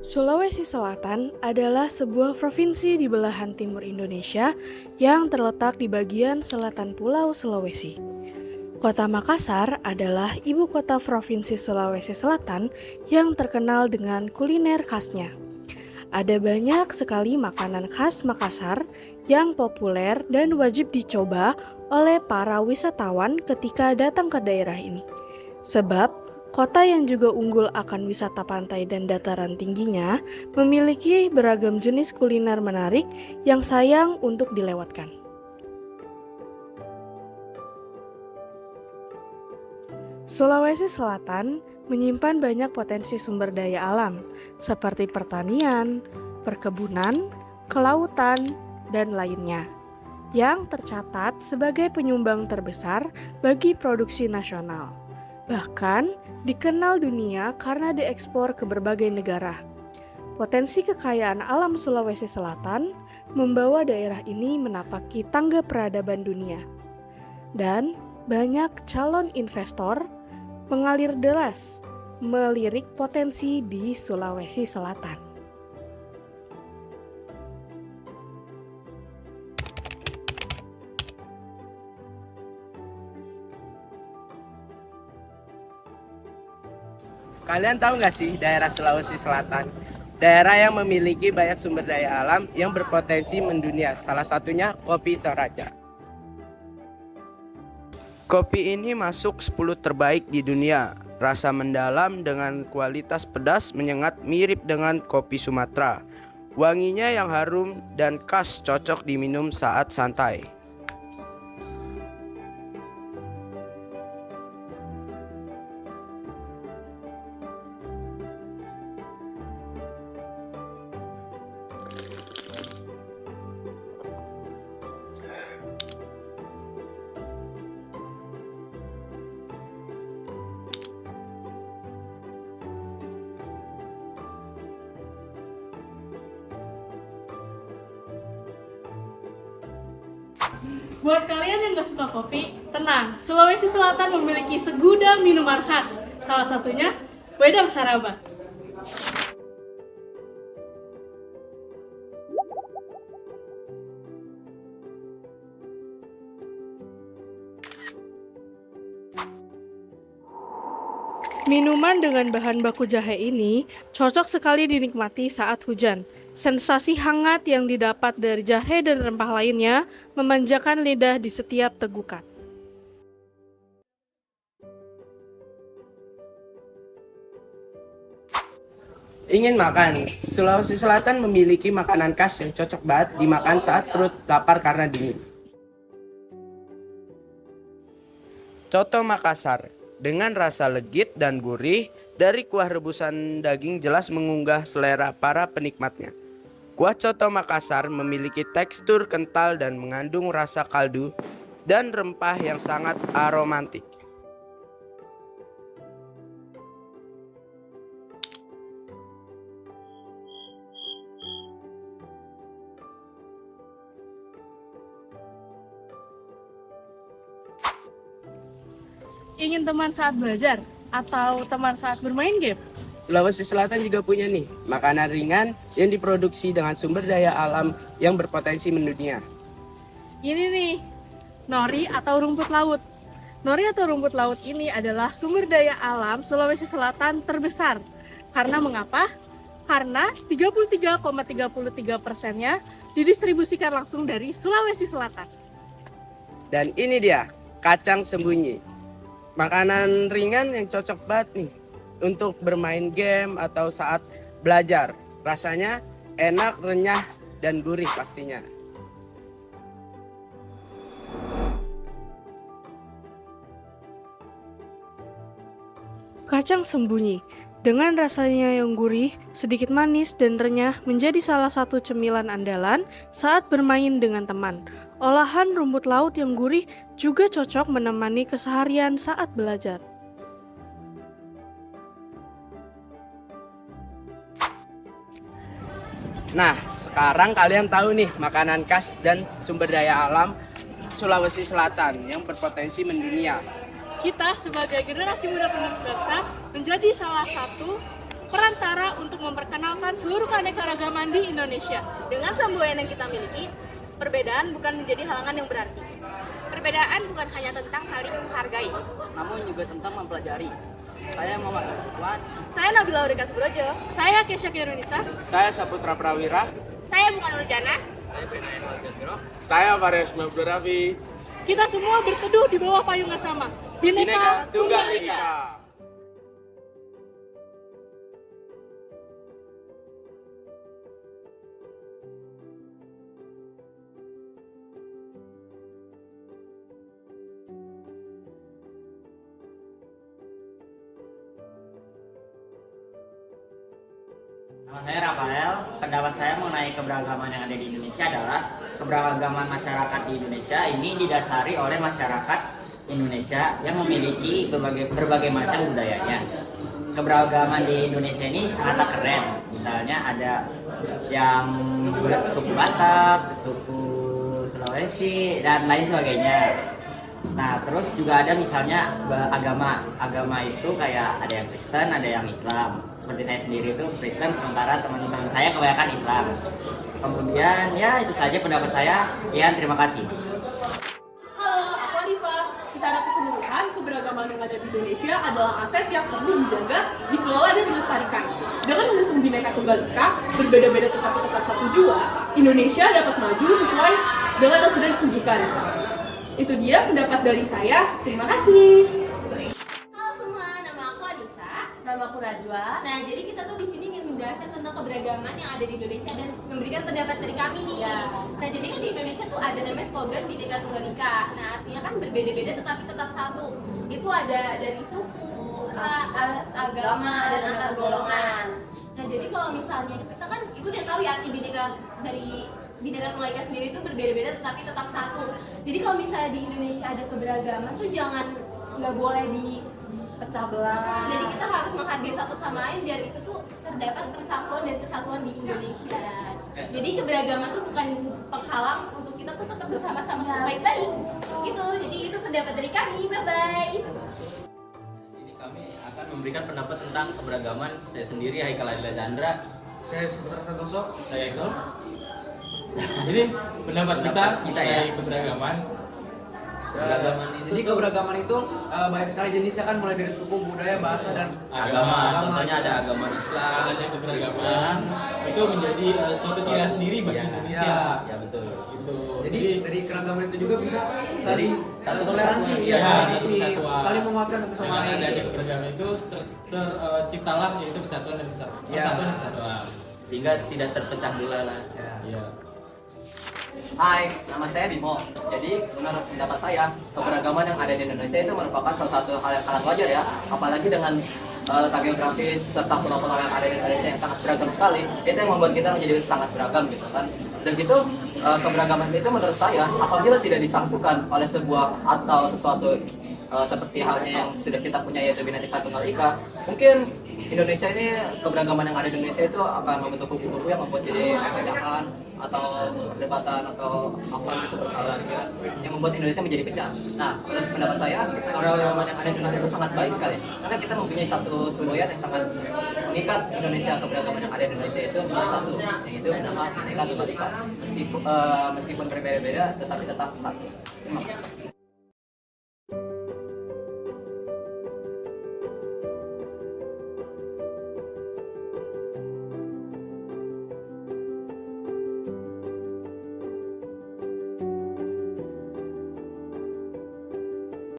Sulawesi Selatan adalah sebuah provinsi di belahan timur Indonesia yang terletak di bagian selatan Pulau Sulawesi. Kota Makassar adalah ibu kota Provinsi Sulawesi Selatan yang terkenal dengan kuliner khasnya. Ada banyak sekali makanan khas Makassar yang populer dan wajib dicoba oleh para wisatawan ketika datang ke daerah ini. Sebab kota yang juga unggul akan wisata pantai dan dataran tingginya memiliki beragam jenis kuliner menarik yang sayang untuk dilewatkan. Sulawesi Selatan menyimpan banyak potensi sumber daya alam seperti pertanian, perkebunan, kelautan, dan lainnya yang tercatat sebagai penyumbang terbesar bagi produksi nasional. Bahkan dikenal dunia karena diekspor ke berbagai negara. Potensi kekayaan alam Sulawesi Selatan membawa daerah ini menapaki tangga peradaban dunia. Dan banyak calon investor mengalir deras melirik potensi di Sulawesi Selatan. Kalian tahu nggak sih daerah Sulawesi Selatan? Daerah yang memiliki banyak sumber daya alam yang berpotensi mendunia. Salah satunya kopi Toraja. Kopi ini masuk 10 terbaik di dunia. Rasa mendalam dengan kualitas pedas menyengat mirip dengan kopi Sumatera. Wanginya yang harum dan khas cocok diminum saat santai. Buat kalian yang gak suka kopi, tenang, Sulawesi Selatan memiliki segudang minuman khas. Salah satunya, wedang saraba. Minuman dengan bahan baku jahe ini cocok sekali dinikmati saat hujan. Sensasi hangat yang didapat dari jahe dan rempah lainnya memanjakan lidah di setiap tegukan. Ingin makan? Sulawesi Selatan memiliki makanan khas yang cocok banget dimakan saat perut lapar karena dingin. Coto Makassar dengan rasa legit dan gurih dari kuah rebusan daging jelas mengunggah selera para penikmatnya. Kuah coto Makassar memiliki tekstur kental dan mengandung rasa kaldu dan rempah yang sangat aromatik. Ingin teman saat belajar atau teman saat bermain game? Sulawesi Selatan juga punya nih makanan ringan yang diproduksi dengan sumber daya alam yang berpotensi mendunia. Ini nih, nori atau rumput laut. Nori atau rumput laut ini adalah sumber daya alam Sulawesi Selatan terbesar. Karena mengapa? Karena 33,33%-nya didistribusikan langsung dari Sulawesi Selatan. Dan ini dia, kacang sembunyi. Makanan ringan yang cocok banget nih untuk bermain game atau saat belajar. Rasanya enak, renyah, dan gurih pastinya. Kacang sembunyi, dengan rasanya yang gurih, sedikit manis dan renyah menjadi salah satu cemilan andalan saat bermain dengan teman. Olahan rumput laut yang gurih juga cocok menemani keseharian saat belajar. Nah, sekarang kalian tahu nih makanan khas dan sumber daya alam Sulawesi Selatan yang berpotensi mendunia. Kita sebagai generasi muda penerus bangsa menjadi salah satu perantara untuk memperkenalkan seluruh keanekaragaman di Indonesia. Dengan semboyan yang kita miliki, perbedaan bukan menjadi halangan yang berarti. Perbedaan bukan hanya tentang saling menghargai, namun juga tentang mempelajari. Saya Muhammad Rizwan. Saya Nabila Aurika Subrojo. Saya Kesha Kirunisa. Saya Saputra Prawira. saya bukan Nurjana. Saya Benayan Waljatiro. Saya Faris Mabdurafi. Kita semua berteduh di bawah payung yang sama. Bhinneka Tunggal Ika. Nama saya Rafael. Pendapat saya mengenai keberagaman yang ada di Indonesia adalah keberagaman masyarakat di Indonesia ini didasari oleh masyarakat Indonesia yang memiliki berbagai macam budayanya. Keberagaman di Indonesia ini sangat keren. Misalnya ada yang suku Batak, suku Sulawesi, dan lain sebagainya. Nah, terus juga ada misalnya agama itu kayak ada yang Kristen, ada yang Islam. Seperti saya sendiri itu Kristen, sementara teman-teman saya kebanyakan Islam. Kemudian ya itu saja pendapat saya. Sekian, terima kasih. Halo, aku Arifah. Secara keseluruhan, keberagaman yang ada di Indonesia adalah aset yang perlu dijaga, dikelola, dan dilestarikan. Dengan mengusung Bhinneka Tunggal Ika, berbeda-beda tetapi tetap satu jua, Indonesia dapat maju sesuai dengan yang sudah ditujukan. Itu dia pendapat dari saya. Terima kasih. Halo semua, nama aku Anissa. Nama aku Rajwa. Nah, jadi kita tuh di sini ingin menjelaskan tentang keberagaman yang ada di Indonesia dan memberikan pendapat dari kami nih. Nah, jadi kan di Indonesia tuh ada namanya slogan Bhinneka Tunggal Ika. Nah, artinya kan berbeda-beda tetapi tetap satu. Itu ada dari suku, ras, agama, dan antar golongan. Nah, jadi kalau misalnya kita kan itu udah tahu ya arti Bhinneka Tunggal Ika sendiri itu berbeda-beda tetapi tetap satu. Jadi kalau misalnya di Indonesia ada keberagaman tuh nggak boleh Pecah belah. jadi kita harus menghargai satu sama lain biar itu tuh terdapat persatuan dan kesatuan di Indonesia. Jadi keberagaman tuh bukan penghalang untuk kita tuh tetap bersama-sama baik-baik. Gitu. Jadi itu pendapat dari kami. Bye bye. Ini kami akan memberikan pendapat tentang keberagaman. Saya sendiri Haikal Adila Chandra. Saya Saputra Santoso. Saya Exo. Jadi pendapat kita mengenai keberagaman. Jadi keberagaman itu banyak sekali jenisnya kan, mulai dari suku, budaya, bahasa, dan Agama. Contohnya ada agama Islam. Adanya keberagaman itu menjadi suatu ciri khas sendiri bagi Indonesia. Ya betul. Gitu. jadi dari keragaman itu juga bisa saling toleransi, saling menguatkan satu sama Dengan lain. adanya keberagaman itu terciptalah yaitu kesatuan dan kesatuan. Sehingga tidak terpecah belah lah. Iya. Hai, nama saya Bimo. Jadi menurut pendapat saya, keberagaman yang ada di Indonesia itu merupakan salah satu hal yang sangat wajar ya. Apalagi dengan letak geografis serta pulau-pulau yang ada di Indonesia yang sangat beragam sekali, itu yang membuat kita menjadi sangat beragam gitu kan. Dan gitu keberagaman itu menurut saya apabila tidak disatukan oleh sebuah atau sesuatu seperti halnya yang sudah kita punya yaitu Bhinneka Tunggal Ika, mungkin Indonesia ini keberagaman yang ada di Indonesia itu akan membentuk kubu-kubu yang membuat jadi perbedaan atau perdebatan atau apa gitu berkala gitu kan, yang membuat Indonesia menjadi pecah. Nah, menurut pendapat saya keberagaman yang ada di Indonesia itu sangat baik sekali karena kita mempunyai satu semboyan yang sangat mengikat Indonesia. Keberagaman yang ada di Indonesia itu menjadi satu, yaitu nama Bhinneka Tunggal Ika. Meskipun berbeda-beda tetapi tetap satu. Terima kasih.